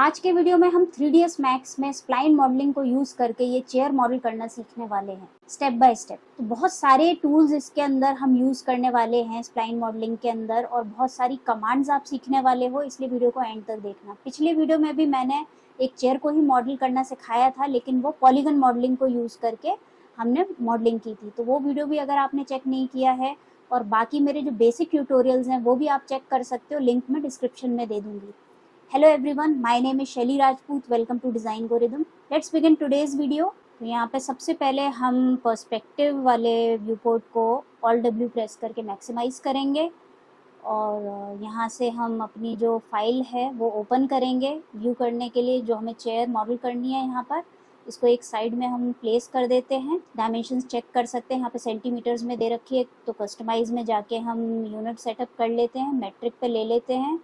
आज के वीडियो में हम 3ds Max में स्प्लाइन मॉडलिंग को यूज करके ये चेयर मॉडल करना सीखने वाले हैं स्टेप बाय स्टेप। तो बहुत सारे टूल्स इसके अंदर हम यूज करने वाले हैं स्प्लाइन मॉडलिंग के अंदर, और बहुत सारी कमांड्स आप सीखने वाले हो, इसलिए वीडियो को एंड तक देखना। पिछले वीडियो में भी मैंने एक चेयर को ही मॉडल करना सिखाया था, लेकिन वो पॉलीगन मॉडलिंग को यूज करके हमने मॉडलिंग की थी। तो वो वीडियो भी अगर आपने चेक नहीं किया है, और बाकी मेरे जो बेसिक ट्यूटोरियल्स हैं वो भी आप चेक कर सकते हो, लिंक मैं डिस्क्रिप्शन में दे दूंगी। Hello everyone, my name is Shelly Rajput. Welcome to Designgorithm. Let's begin today's video. तो यहाँ पे सबसे पहले हम पर्सपेक्टिव वाले व्यू पोर्ट को Alt W प्रेस करके मैक्सिमाइज करेंगे, और यहाँ से हम अपनी जो फाइल है वो ओपन करेंगे व्यू करने के लिए। जो हमें चेयर मॉडल करनी है यहाँ पर, इसको एक साइड में हम प्लेस कर देते हैं। डायमेंशंस चेक कर सकते हैं, यहाँ पे सेंटीमीटर्स में दे रखी है, तो कस्टमाइज में जाके हम यूनिट सेटअप कर लेते हैं, मेट्रिक पे ले लेते हैं,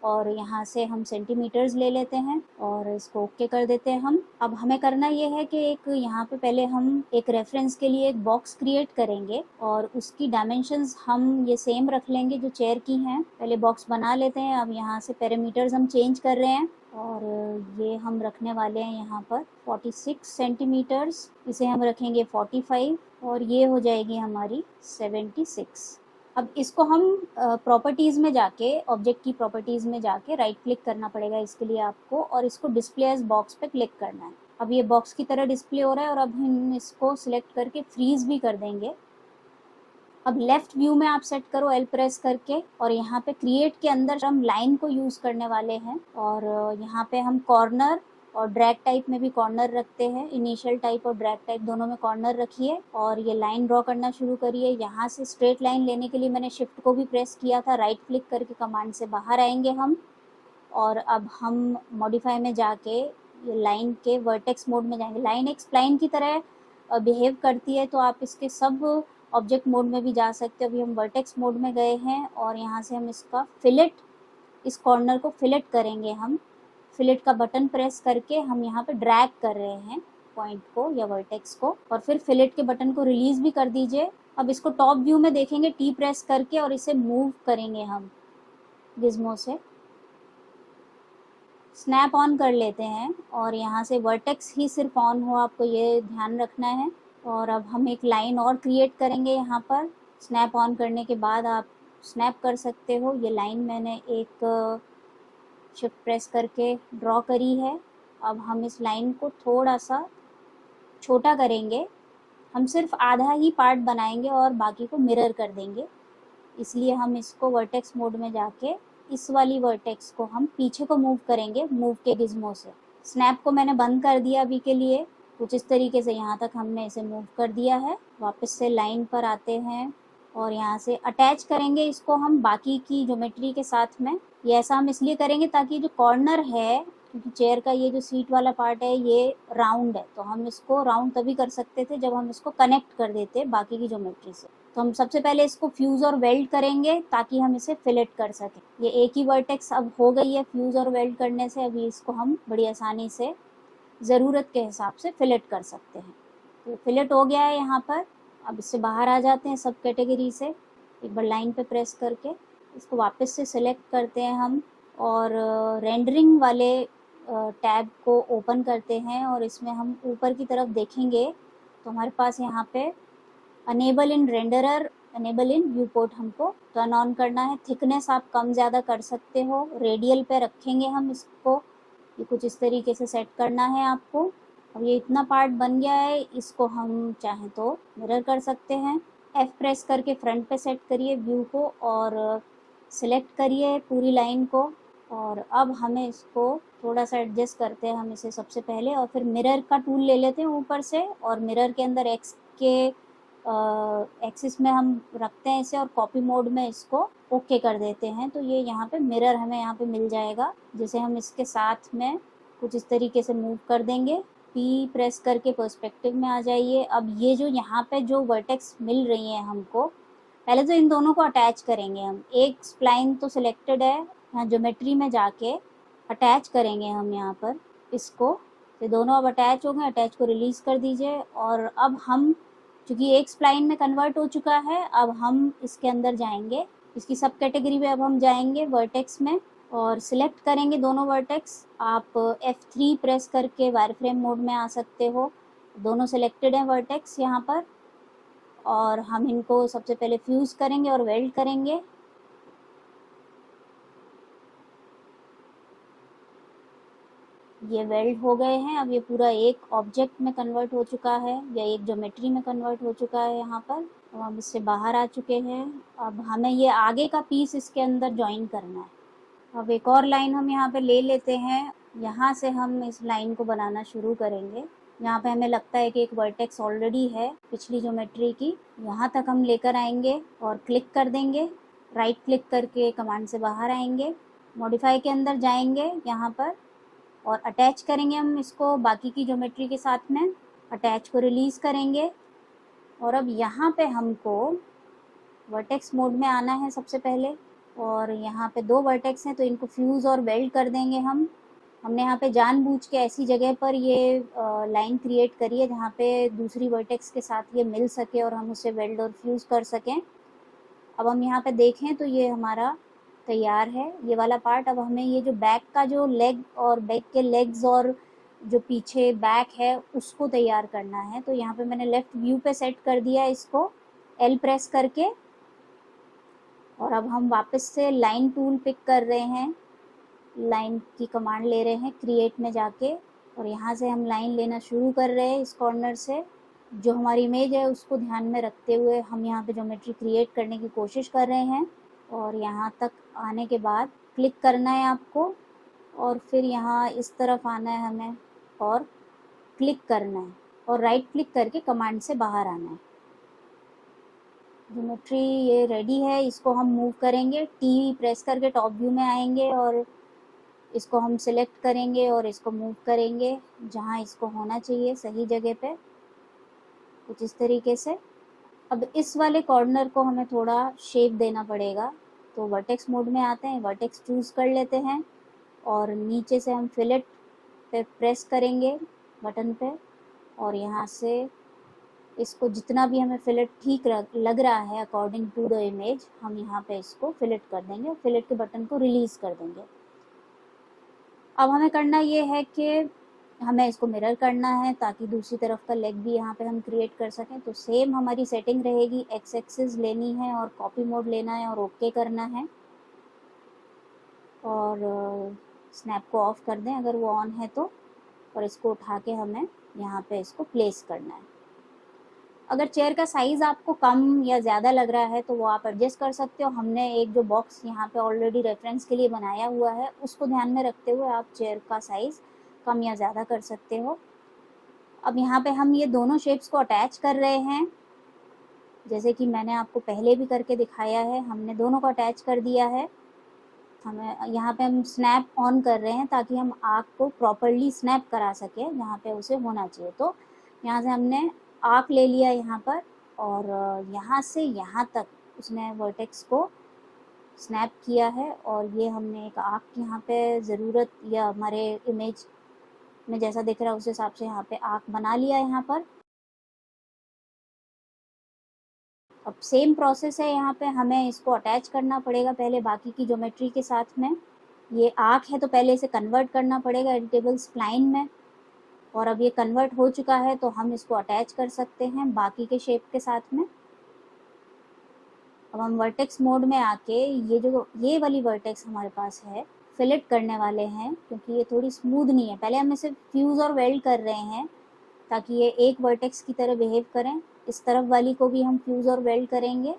और यहाँ से हम सेंटीमीटर्स ले लेते हैं और इसको ओके कर देते हैं हम। अब हमें करना ये है कि एक यहाँ पे पहले हम एक रेफरेंस के लिए एक बॉक्स क्रिएट करेंगे, और उसकी डायमेंशंस हम ये सेम रख लेंगे जो चेयर की हैं। पहले बॉक्स बना लेते हैं। अब यहाँ से पैरामीटर्स हम चेंज कर रहे हैं, और ये हम रखने वाले हैं यहाँ पर 46 सेंटीमीटर्स, इसे हम रखेंगे 45, और ये हो जाएगी हमारी 76। अब इसको हम प्रॉपर्टीज़ में जाके, ऑब्जेक्ट की प्रॉपर्टीज़ में जाके राइट क्लिक करना पड़ेगा इसके लिए आपको, और इसको डिस्प्ले एज बॉक्स पे क्लिक करना है। अब ये बॉक्स की तरह डिस्प्ले हो रहा है, और अब हम इसको सिलेक्ट करके फ्रीज भी कर देंगे। अब लेफ्ट व्यू में आप सेट करो L प्रेस करके, और यहाँ पे क्रिएट के अंदर हम लाइन को यूज़ करने वाले हैं, और यहाँ पे हम कॉर्नर और ड्रैग टाइप में भी कॉर्नर रखते हैं। इनिशियल टाइप और ड्रैग टाइप दोनों में कॉर्नर रखिए, और ये लाइन ड्रॉ करना शुरू करिए। यहाँ से स्ट्रेट लाइन लेने के लिए मैंने शिफ्ट को भी प्रेस किया था। राइट क्लिक करके कमांड से बाहर आएंगे हम, और अब हम मॉडिफाई में जाके ये लाइन के वर्टेक्स मोड में जाएंगे। लाइन एक स्प्लाइन की तरह बिहेव करती है, तो आप इसके सब ऑब्जेक्ट मोड में भी जा सकते हो। अभी हम वर्टेक्स मोड में गए हैं, और यहाँ से हम इसका फिलेट, इस कॉर्नर को फिलेट करेंगे हम। फिलेट का बटन प्रेस करके हम यहाँ पे ड्रैग कर रहे हैं पॉइंट को या वर्टेक्स को, और फिर फिलेट के बटन को रिलीज भी कर दीजिए। अब इसको टॉप व्यू में देखेंगे T प्रेस करके, और इसे मूव करेंगे हम गिज्मो से। स्नैप ऑन कर लेते हैं, और यहाँ से वर्टेक्स ही सिर्फ ऑन हो, आपको ये ध्यान रखना है। और अब हम एक लाइन और क्रिएट करेंगे यहाँ पर। स्नैप ऑन करने के बाद आप स्नैप कर सकते हो। ये लाइन मैंने एक शिफ्ट प्रेस करके ड्रॉ करी है। अब हम इस लाइन को थोड़ा सा छोटा करेंगे। हम सिर्फ आधा ही पार्ट बनाएंगे और बाकी को मिरर कर देंगे, इसलिए हम इसको वर्टेक्स मोड में जाके इस वाली वर्टेक्स को हम पीछे को मूव करेंगे, मूव के गिज्मो से। स्नैप को मैंने बंद कर दिया अभी के लिए। कुछ इस तरीके से यहाँ तक हमने इसे मूव कर दिया है। वापस से लाइन पर आते हैं, और यहाँ से अटैच करेंगे इसको हम बाकी की ज्योमेट्री के साथ में। ये ऐसा हम इसलिए करेंगे ताकि जो कॉर्नर है, क्योंकि चेयर का ये जो सीट वाला पार्ट है ये राउंड है, तो हम इसको राउंड तभी कर सकते थे जब हम इसको कनेक्ट कर देते बाकी की ज्योमेट्री से। तो हम सबसे पहले इसको फ्यूज और वेल्ड करेंगे ताकि हम इसे फिलेट कर सकें। ये एक ही वर्टेक्स अब हो गई है फ्यूज और वेल्ड करने से। अभी इसको हम बड़ी आसानी से ज़रूरत के हिसाब से फिलेट कर सकते हैं। तो फिलेट हो गया है यहाँ पर। अब इससे बाहर आ जाते हैं सब कैटेगरी से। एक बार लाइन पे प्रेस करके इसको वापस से सिलेक्ट करते हैं हम, और रेंडरिंग वाले टैब को ओपन करते हैं, और इसमें हम ऊपर की तरफ देखेंगे तो हमारे पास यहाँ पे enable in renderer, enable in viewport हमको टर्न ऑन करना है। थिकनेस आप कम ज़्यादा कर सकते हो। रेडियल पे रखेंगे हम इसको, ये कुछ इस तरीके से सेट करना है आपको। अब ये इतना पार्ट बन गया है, इसको हम चाहें तो मिरर कर सकते हैं। F प्रेस करके फ्रंट पे सेट करिए व्यू को, और सिलेक्ट करिए पूरी लाइन को, और अब हमें इसको थोड़ा सा एडजस्ट करते हैं हम इसे सबसे पहले, और फिर मिरर का टूल ले लेते हैं ऊपर से, और मिरर के अंदर X के एक्सिस में हम रखते हैं इसे, और कॉपी मोड में इसको ओके कर देते हैं। तो ये यहाँ पे मिरर हमें यहाँ पे मिल जाएगा, जिसे हम इसके साथ में कुछ इस तरीके से मूव कर देंगे। P प्रेस करके पर्सपेक्टिव में आ जाइए। अब ये जो यहाँ पे जो वर्टेक्स मिल रही हैं हमको, पहले तो इन दोनों को अटैच करेंगे हम। एक स्प्लाइन तो सिलेक्टेड है, यहाँ ज्योमेट्री में जाके अटैच करेंगे हम यहाँ पर इसको। तो दोनों अब अटैच हो गए। अटैच को रिलीज़ कर दीजिए, और अब हम चूँकि एक स्प्लाइन में कन्वर्ट हो चुका है, अब हम इसके अंदर जाएंगे, इसकी सब कैटेगरी में अब हम जाएंगे वर्टेक्स में, और सिलेक्ट करेंगे दोनों वर्टेक्स। आप F3 प्रेस करके वायरफ्रेम मोड में आ सकते हो। दोनों सिलेक्टेड हैं वर्टेक्स यहाँ पर, और हम इनको सबसे पहले फ्यूज़ करेंगे और वेल्ड करेंगे। ये वेल्ड हो गए हैं। अब ये पूरा एक ऑब्जेक्ट में कन्वर्ट हो चुका है, या एक ज्योमेट्री में कन्वर्ट हो चुका है यहाँ पर। तो हम इससे बाहर आ चुके हैं। अब हमें ये आगे का पीस इसके अंदर ज्वाइन करना है। अब एक और लाइन हम यहाँ पे ले लेते हैं। यहाँ से हम इस लाइन को बनाना शुरू करेंगे। यहाँ पे हमें लगता है कि एक वर्टेक्स ऑलरेडी है पिछली ज्योमेट्री की। यहाँ तक हम लेकर आएंगे और क्लिक कर देंगे। राइट क्लिक करके कमांड से बाहर आएंगे, मॉडिफाई के अंदर जाएंगे यहाँ पर, और अटैच करेंगे हम इसको बाकी की ज्योमेट्री के साथ में। अटैच को रिलीज़ करेंगे, और अब यहाँ पे हमको वर्टेक्स मोड में आना है सबसे पहले। और यहाँ पे दो वर्टेक्स हैं तो इनको फ्यूज़ और वेल्ड कर देंगे हम। हमने यहाँ पे जानबूझ के ऐसी जगह पर ये लाइन क्रिएट करी है जहाँ पे दूसरी वर्टेक्स के साथ ये मिल सके और हम उसे वेल्ड और फ्यूज़ कर सकें। अब हम यहाँ पे देखें तो ये हमारा तैयार है ये वाला पार्ट। अब हमें ये जो बैक का जो लेग और बैक के लेग्स और जो पीछे बैक है उसको तैयार करना है। तो यहाँ पे मैंने लेफ़्ट व्यू पे सेट कर दिया इसको L प्रेस करके, और अब हम वापस से लाइन टूल पिक कर रहे हैं, लाइन की कमांड ले रहे हैं क्रिएट में जाके, और यहाँ से हम लाइन लेना शुरू कर रहे हैं इस कॉर्नर से। जो हमारी इमेज है उसको ध्यान में रखते हुए हम यहाँ पे ज्योमेट्री क्रिएट करने की कोशिश कर रहे हैं। और यहाँ तक आने के बाद क्लिक करना है आपको, और फिर यहाँ इस तरफ आना है हमें और क्लिक करना है, और राइट क्लिक करके कमांड से बाहर आना है। ज्योमेट्री ये रेडी है। इसको हम मूव करेंगे, T प्रेस करके टॉप व्यू में आएंगे और इसको हम सिलेक्ट करेंगे और इसको मूव करेंगे जहाँ इसको होना चाहिए, सही जगह पे, कुछ इस तरीके से। अब इस वाले कॉर्नर को हमें थोड़ा शेप देना पड़ेगा, तो वर्टेक्स मोड में आते हैं, वर्टेक्स चूज़ कर लेते हैं, और नीचे से हम फिलेट पे प्रेस करेंगे बटन पे, और यहाँ से इसको जितना भी हमें फिलेट ठीक लग रहा है अकॉर्डिंग टू द इमेज, हम यहाँ पे इसको फिलेट कर देंगे और फिलेट के बटन को रिलीज़ कर देंगे। अब हमें करना ये है कि हमें इसको मिरर करना है ताकि दूसरी तरफ का लेग भी यहाँ पे हम क्रिएट कर सकें। तो सेम हमारी सेटिंग रहेगी, एक्स एक्सिस लेनी है और कॉपी मोड लेना है और ओके करना है, और स्नैप को ऑफ कर दें अगर वो ऑन है तो, और इसको उठा के हमें यहाँ पे इसको प्लेस करना है। अगर चेयर का साइज़ आपको कम या ज़्यादा लग रहा है तो वो आप एडजस्ट कर सकते हो। हमने एक जो बॉक्स यहाँ पे ऑलरेडी रेफरेंस के लिए बनाया हुआ है उसको ध्यान में रखते हुए आप चेयर का साइज़ कम या ज़्यादा कर सकते हो। अब यहाँ पे हम ये दोनों शेप्स को अटैच कर रहे हैं, जैसे कि मैंने आपको पहले भी करके दिखाया है। हमने दोनों को अटैच कर दिया है। हमें यहाँ पे हम स्नैप ऑन कर रहे हैं ताकि हम आर्क को प्रॉपरली स्नैप करा सकें जहाँ पे उसे होना चाहिए। तो यहाँ से हमने आर्क ले लिया यहाँ पर, और यहाँ से यहाँ तक उसने वर्टेक्स को स्नैप किया है, और ये हमने एक आर्क की यहाँ पे ज़रूरत या हमारे इमेज में जैसा दिख रहा है उस हिसाब से यहाँ पे आर्क बना लिया है यहाँ पर। अब सेम प्रोसेस है, यहाँ पे हमें इसको अटैच करना पड़ेगा पहले बाकी की ज्योमेट्री के साथ में। ये आर्क है तो पहले इसे कन्वर्ट करना पड़ेगा एडिटेबल स्प्लाइन में, और अब ये कन्वर्ट हो चुका है तो हम इसको अटैच कर सकते हैं बाकी के शेप के साथ में। अब हम वर्टेक्स मोड में आके ये वाली वर्टेक्स हमारे पास है फिलेट करने वाले हैं, क्योंकि ये थोड़ी स्मूथ नहीं है। पहले हम इसे फ्यूज़ और वेल्ड कर रहे हैं ताकि ये एक वर्टेक्स की तरह बिहेव करें। इस तरफ वाली को भी हम फ्यूज़ और वेल्ड करेंगे।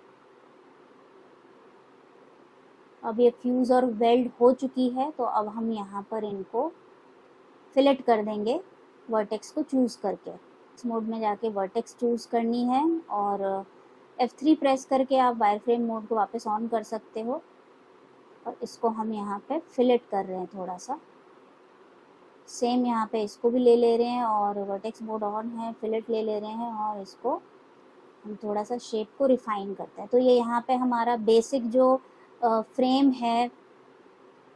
अब ये फ्यूज़ और वेल्ड हो चुकी है तो अब हम यहाँ पर इनको फिलेट कर देंगे वर्टेक्स को चूज़ करके। इस मोड में जाके वर्टेक्स चूज़ करनी है, और F3 प्रेस करके आप वायरफ्रेम मोड को वापस ऑन कर सकते हो, और इसको हम यहाँ पे फिलेट कर रहे हैं थोड़ा सा। सेम यहाँ पे इसको भी ले रहे हैं, और वर्टेक्स मोड ऑन है, फिलेट ले रहे हैं, और इसको हम थोड़ा सा शेप को रिफाइन करते हैं। तो ये यहाँ पे हमारा बेसिक जो फ्रेम है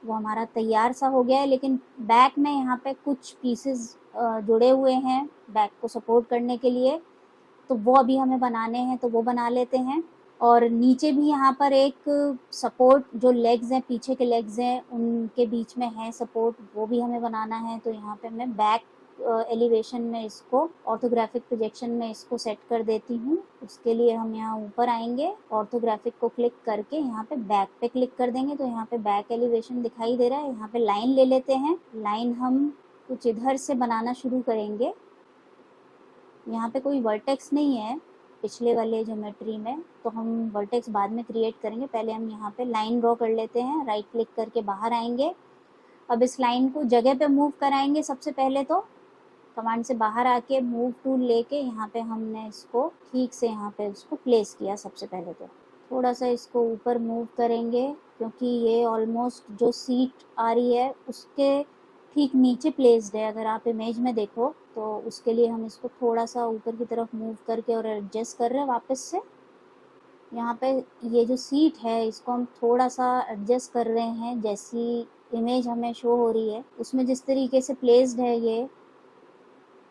वो हमारा तैयार सा हो गया है, लेकिन बैक में यहाँ पे कुछ पीसेस जुड़े हुए हैं बैक को सपोर्ट करने के लिए, तो वो अभी हमें बनाने हैं, तो वो बना लेते हैं। और नीचे भी यहाँ पर एक सपोर्ट, जो लेग्स हैं, पीछे के लेग्स हैं, उनके बीच में है सपोर्ट, वो भी हमें बनाना है। तो यहाँ पे मैं बैक एलिवेशन में इसको, ऑर्थोग्राफिक प्रोजेक्शन में इसको सेट कर देती हूँ। उसके लिए हम यहाँ ऊपर आएंगे, ऑर्थोग्राफिक को क्लिक करके यहाँ पे बैक पे क्लिक कर देंगे, तो यहाँ पे बैक एलिवेशन दिखाई दे रहा है। यहाँ पे लाइन ले लेते हैं, लाइन हम कुछ इधर से बनाना शुरू करेंगे। यहाँ पे कोई वर्टेक्स नहीं है पिछले वाले ज्योमेट्री में, तो हम वर्टेक्स बाद में क्रिएट करेंगे। पहले हम यहाँ पे लाइन ड्रॉ कर लेते हैं, राइट क्लिक करके बाहर आएंगे। अब इस लाइन को जगह पे मूव कराएंगे। सबसे पहले तो कमांड से बाहर आके मूव टूल लेके यहाँ पे हमने इसको ठीक से यहाँ पे उसको प्लेस किया। सबसे पहले तो थोड़ा सा इसको ऊपर मूव करेंगे, क्योंकि ये ऑलमोस्ट जो सीट आ रही है उसके ठीक नीचे प्लेस्ड है। अगर आप इमेज में देखो तो उसके लिए हम इसको थोड़ा सा ऊपर की तरफ मूव करके और एडजस्ट कर रहे हैं वापस से। यहाँ पे ये जो सीट है इसको हम थोड़ा सा एडजस्ट कर रहे हैं, जैसी इमेज हमें शो हो रही है उसमें जिस तरीके से प्लेस्ड है ये,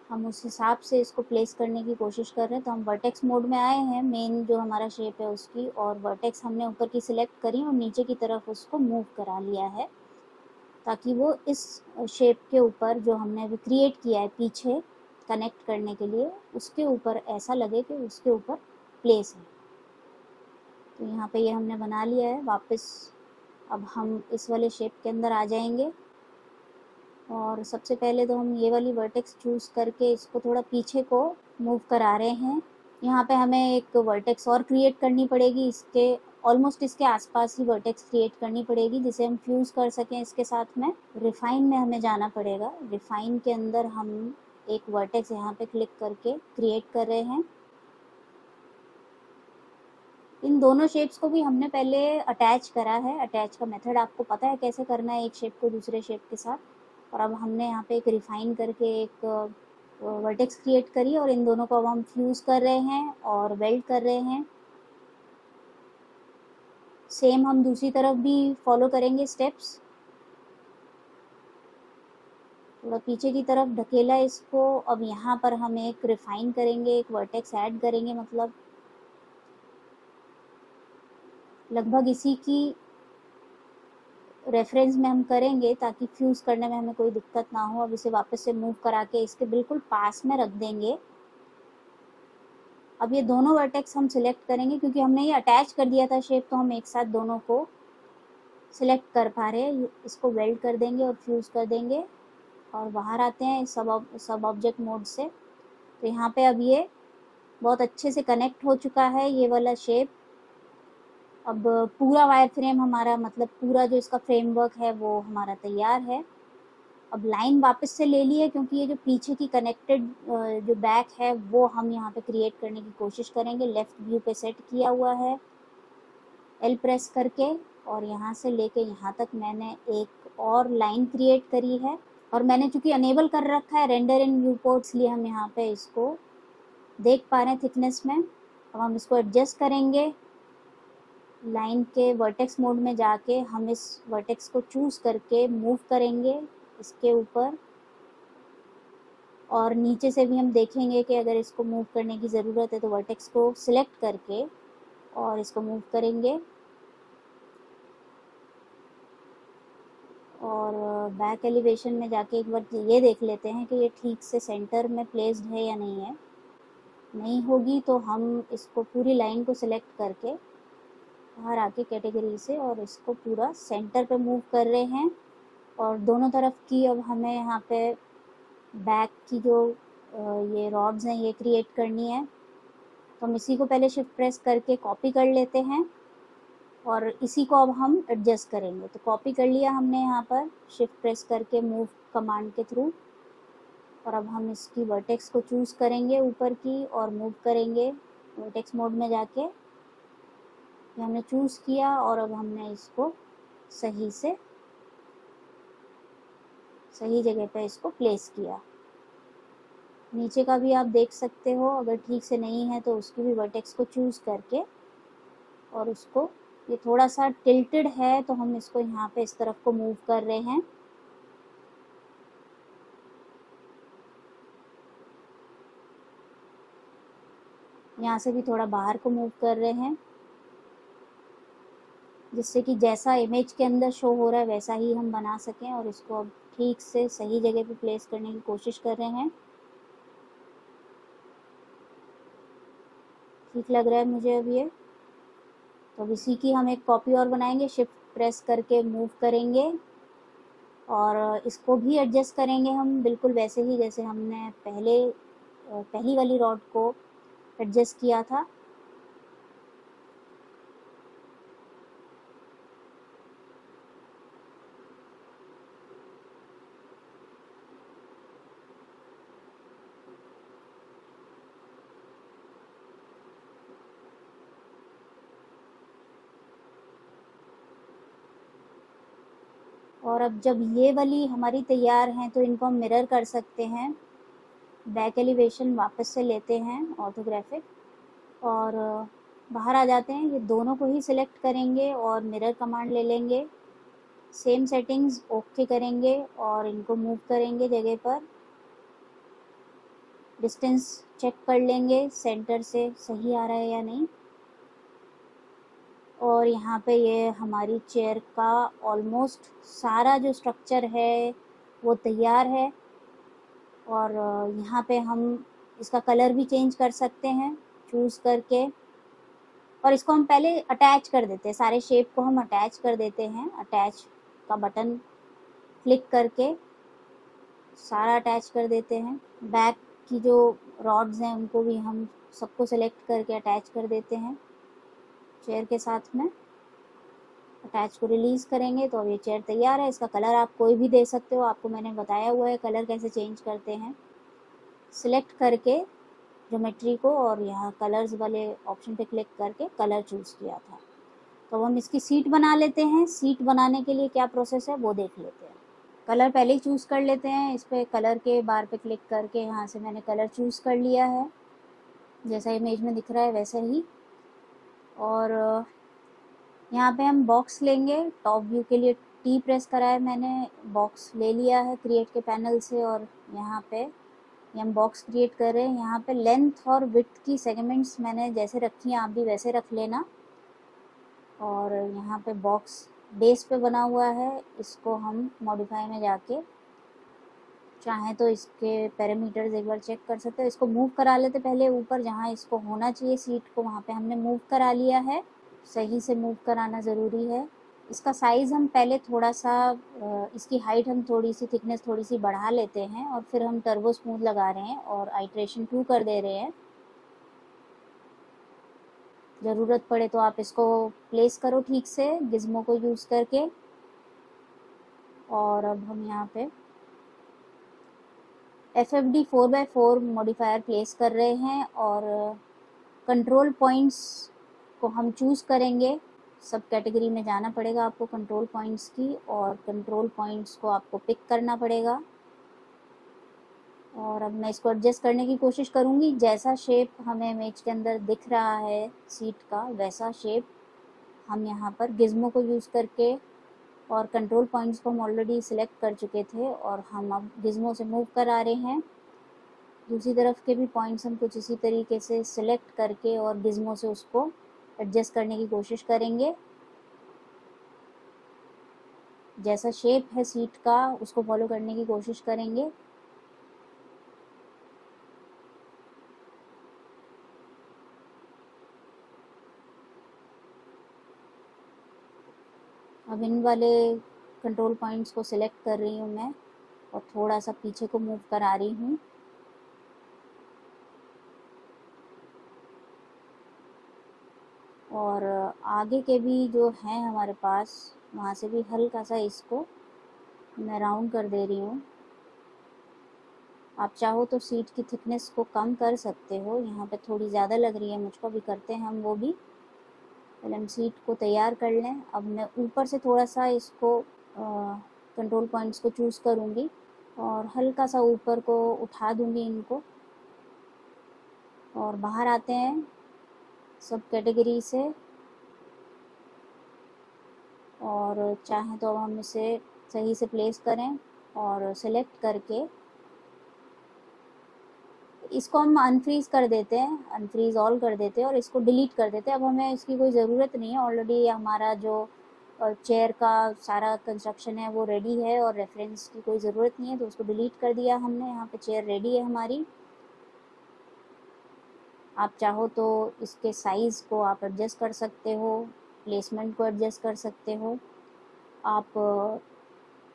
हम उस हिसाब से इसको प्लेस करने की कोशिश कर रहे हैं। तो हम वर्टेक्स मोड में आए हैं, मेन जो हमारा शेप है उसकी, और वर्टेक्स हमने ऊपर की सिलेक्ट करी और नीचे की तरफ उसको मूव करा लिया है, ताकि वो इस शेप के ऊपर जो हमने अभी क्रिएट किया है पीछे कनेक्ट करने के लिए, उसके ऊपर ऐसा लगे कि उसके ऊपर प्लेस है। तो यहाँ पे ये हमने बना लिया है। वापस अब हम इस वाले शेप के अंदर आ जाएंगे, और सबसे पहले तो हम ये वाली वर्टेक्स चूज़ करके इसको थोड़ा पीछे को मूव करा रहे हैं। यहाँ पे हमें एक वर्टेक्स और क्रिएट करनी पड़ेगी, इसके ऑलमोस्ट इसके आसपास ही वर्टेक्स क्रिएट करनी पड़ेगी, जिसे हम फ्यूज़ कर सकें इसके साथ में। रिफाइन में हमें जाना पड़ेगा, रिफाइन के अंदर हम एक वर्टेक्स यहाँ पे क्लिक करके क्रिएट कर रहे हैं। इन दोनों शेप्स को भी हमने पहले अटैच करा है, अटैच का मेथड आपको पता है कैसे करना है एक शेप को दूसरे शेप के साथ। और अब हमने यहाँ पे एक रिफाइन करके एक वर्टेक्स क्रिएट करी, और इन दोनों को अब हम फ्यूज़ कर रहे हैं और वेल्ड कर रहे हैं। सेम हम दूसरी तरफ भी फॉलो करेंगे स्टेप्स। थोड़ा पीछे की तरफ ढकेला इसको। अब यहाँ पर हम एक रिफाइन करेंगे, एक वर्टेक्स ऐड करेंगे, मतलब लगभग इसी की रेफरेंस में हम करेंगे, ताकि फ्यूज़ करने में हमें कोई दिक्कत ना हो। अब इसे वापस से मूव करा के इसके बिल्कुल पास में रख देंगे। अब ये दोनों वर्टेक्स हम सिलेक्ट करेंगे, क्योंकि हमने ये अटैच कर दिया था शेप, तो हम एक साथ दोनों को सिलेक्ट कर पा रहे हैं। इसको वेल्ड कर देंगे और फ्यूज़ कर देंगे, और बाहर आते हैं सब ऑब्जेक्ट मोड से। तो यहाँ पे अब ये बहुत अच्छे से कनेक्ट हो चुका है ये वाला शेप। अब पूरा वायर फ्रेम हमारा, मतलब पूरा जो इसका फ्रेमवर्क है वो हमारा तैयार है। अब लाइन वापस से ले ली है, क्योंकि ये जो पीछे की कनेक्टेड जो बैक है वो हम यहाँ पे क्रिएट करने की कोशिश करेंगे। लेफ्ट व्यू पे सेट किया हुआ है एल प्रेस करके, और यहाँ से लेके यहाँ तक मैंने एक और लाइन क्रिएट करी है। और मैंने चूंकि अनेबल कर रखा है रेंडर इन व्यू पोर्ट, इसलिए हम यहाँ पे इसको देख पा रहे हैं थिकनेस में। अब हम इसको एडजस्ट करेंगे। लाइन के वर्टेक्स मोड में जाके हम इस वर्टेक्स को चूज़ करके मूव करेंगे इसके ऊपर, और नीचे से भी हम देखेंगे कि अगर इसको मूव करने की ज़रूरत है तो वर्टेक्स को सिलेक्ट करके और इसको मूव करेंगे। और बैक एलिवेशन में जाके एक बार ये देख लेते हैं कि ये ठीक से सेंटर में प्लेस्ड है या नहीं है। नहीं होगी तो हम इसको पूरी लाइन को सिलेक्ट करके बाहर आके कैटेगरी से और इसको पूरा सेंटर पे मूव कर रहे हैं। और दोनों तरफ की अब हमें यहाँ पे बैक की जो ये रॉड्स हैं ये क्रिएट करनी है। तो हम इसी को पहले शिफ्ट प्रेस करके कॉपी कर लेते हैं, और इसी को अब हम एडजस्ट करेंगे। तो कॉपी कर लिया हमने यहाँ पर शिफ्ट प्रेस करके मूव कमांड के थ्रू, और अब हम इसकी वर्टेक्स को चूज़ करेंगे ऊपर की और मूव करेंगे वर्टेक्स मोड में जाके। ये हमने चूज़ किया और अब हमने इसको सही से सही जगह पे इसको प्लेस किया। नीचे का भी आप देख सकते हो, अगर ठीक से नहीं है तो उसकी भी वर्टेक्स को चूज़ करके, और उसको, ये थोड़ा सा टिल्टेड है तो हम इसको यहाँ पे इस तरफ को मूव कर रहे हैं। यहाँ से भी थोड़ा बाहर को मूव कर रहे हैं। जिससे कि जैसा इमेज के अंदर शो हो रहा है वैसा ही हम बना सकें। और इसको अब ठीक से सही जगह पे प्लेस करने की कोशिश कर रहे हैं। ठीक लग रहा है मुझे अब ये। तो अब इसी की हम एक कॉपी और बनाएंगे, शिफ्ट प्रेस करके मूव करेंगे और इसको भी एडजस्ट करेंगे हम बिल्कुल वैसे ही जैसे हमने पहली वाली रॉड को एडजस्ट किया था। और अब जब ये वाली हमारी तैयार हैं तो इनको हम मिरर कर सकते हैं। बैक एलिवेशन वापस से लेते हैं ऑर्थोग्राफिक और बाहर आ जाते हैं। ये दोनों को ही सिलेक्ट करेंगे और मिरर कमांड ले लेंगे। सेम सेटिंग्स ओके करेंगे और इनको मूव करेंगे जगह पर। डिस्टेंस चेक कर लेंगे सेंटर से सही आ रहा है या नहीं। और यहाँ पे ये हमारी चेयर का ऑलमोस्ट सारा जो स्ट्रक्चर है वो तैयार है। और यहाँ पे हम इसका कलर भी चेंज कर सकते हैं चूज़ करके। और इसको हम पहले अटैच कर देते हैं, सारे शेप को हम अटैच कर देते हैं। अटैच का बटन क्लिक करके सारा अटैच कर देते हैं। बैक की जो रॉड्स हैं उनको भी हम सबको सेलेक्ट करके अटैच कर देते हैं चेयर के साथ में। अटैच को रिलीज़ करेंगे तो अब ये चेयर तैयार है। इसका कलर आप कोई भी दे सकते हो, आपको मैंने बताया हुआ है कलर कैसे चेंज करते हैं। सिलेक्ट करके ज्योमेट्री को और यहाँ कलर्स वाले ऑप्शन पे क्लिक करके कलर चूज़ किया था। तो अब हम इसकी सीट बना लेते हैं। सीट बनाने के लिए क्या प्रोसेस है वो देख लेते हैं। कलर पहले ही चूज़ कर लेते हैं। इस पर कलर के बार पे क्लिक करके यहाँ से मैंने कलर चूज़ कर लिया है जैसा इमेज में दिख रहा है वैसे ही। और यहाँ पे हम बॉक्स लेंगे। टॉप व्यू के लिए टी प्रेस करा है मैंने, बॉक्स ले लिया है क्रिएट के पैनल से। और यहाँ पे हम बॉक्स क्रिएट कर रहे हैं। यहाँ पे लेंथ और विड्थ की सेगमेंट्स मैंने जैसे रखी हैं आप भी वैसे रख लेना। और यहाँ पे बॉक्स बेस पे बना हुआ है, इसको हम मॉडिफाई में जाके चाहें तो इसके पैरामीटर्स एक बार चेक कर सकते हैं। इसको मूव करा लेते पहले ऊपर, जहाँ इसको होना चाहिए सीट को वहाँ पे हमने मूव करा लिया है। सही से मूव कराना ज़रूरी है। इसका साइज़ हम पहले थोड़ा सा इसकी हाइट हम थोड़ी सी थिकनेस थोड़ी सी बढ़ा लेते हैं और फिर हम टर्बो स्मूथ लगा रहे हैं और आइट्रेशन 2 कर दे रहे हैं। ज़रूरत पड़े तो आप इसको प्लेस करो ठीक से गिज़्मो को यूज़ करके। और अब हम यहाँ पे FFD 4x4 मॉडिफायर प्लेस कर रहे हैं और कंट्रोल पॉइंट्स को हम चूज़ करेंगे। सब कैटेगरी में जाना पड़ेगा आपको कंट्रोल पॉइंट्स की और कंट्रोल पॉइंट्स को आपको पिक करना पड़ेगा। और अब मैं इसको एडजस्ट करने की कोशिश करूँगी। जैसा शेप हमें इमेज के अंदर दिख रहा है सीट का वैसा शेप हम यहाँ पर गिज़्मो को यूज़ करके, और कंट्रोल पॉइंट्स को हम ऑलरेडी सिलेक्ट कर चुके थे और हम अब गिज़्मो से मूव कर आ रहे हैं। दूसरी तरफ के भी पॉइंट्स हम कुछ इसी तरीके से सिलेक्ट करके और गिज़्मो से उसको एडजस्ट करने की कोशिश करेंगे। जैसा शेप है सीट का उसको फॉलो करने की कोशिश करेंगे। अब इन वाले कंट्रोल पॉइंट्स को सिलेक्ट कर रही हूँ मैं और थोड़ा सा पीछे को मूव करा रही हूँ। और आगे के भी जो हैं हमारे पास वहाँ से भी हल्का सा इसको मैं राउंड कर दे रही हूँ। आप चाहो तो सीट की थिकनेस को कम कर सकते हो, यहाँ पे थोड़ी ज़्यादा लग रही है मुझको, भी करते हैं हम वो भी। पहले हम सीट को तैयार कर लें। अब मैं ऊपर से थोड़ा सा इसको कंट्रोल पॉइंट्स को चूज़ करूँगी और हल्का सा ऊपर को उठा दूँगी इनको। और बाहर आते हैं सब कैटेगरी से और चाहें तो अब हम इसे सही से प्लेस करें और सिलेक्ट करके इसको हम अनफ्रीज़ कर देते हैं, अनफ्रीज़ ऑल कर देते हैं और इसको डिलीट कर देते हैं। अब हमें इसकी कोई ज़रूरत नहीं है, ऑलरेडी हमारा जो और चेयर का सारा कंस्ट्रक्शन है वो रेडी है और रेफरेंस की कोई ज़रूरत नहीं है, तो उसको डिलीट कर दिया हमने। यहाँ पे चेयर रेडी है हमारी। आप चाहो तो इसके साइज़ को आप एडजस्ट कर सकते हो, प्लेसमेंट को एडजस्ट कर सकते हो। आप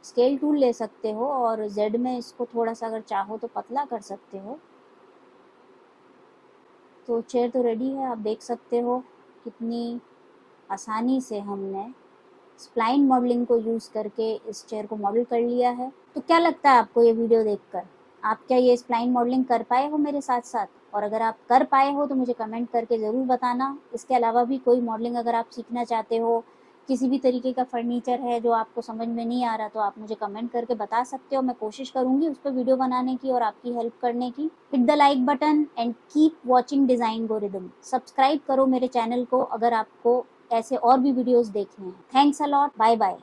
स्केल टूल ले सकते हो और जेड में इसको थोड़ा सा अगर चाहो तो पतला कर सकते हो। तो चेयर तो रेडी है, आप देख सकते हो कितनी आसानी से हमने स्प्लाइन मॉडलिंग को यूज़ करके इस चेयर को मॉडल कर लिया है। तो क्या लगता है आपको ये वीडियो देखकर? आप क्या ये स्प्लाइन मॉडलिंग कर पाए हो मेरे साथ साथ? और अगर आप कर पाए हो तो मुझे कमेंट करके ज़रूर बताना। इसके अलावा भी कोई मॉडलिंग अगर आप सीखना चाहते हो, किसी भी तरीके का फर्नीचर है जो आपको समझ में नहीं आ रहा, तो आप मुझे कमेंट करके बता सकते हो। मैं कोशिश करूँगी उस पर वीडियो बनाने की और आपकी हेल्प करने की। Hit the like button and keep watching design algorithm. Subscribe करो मेरे चैनल को अगर आपको ऐसे और भी वीडियोस देखने हैं। Thanks a lot, bye bye.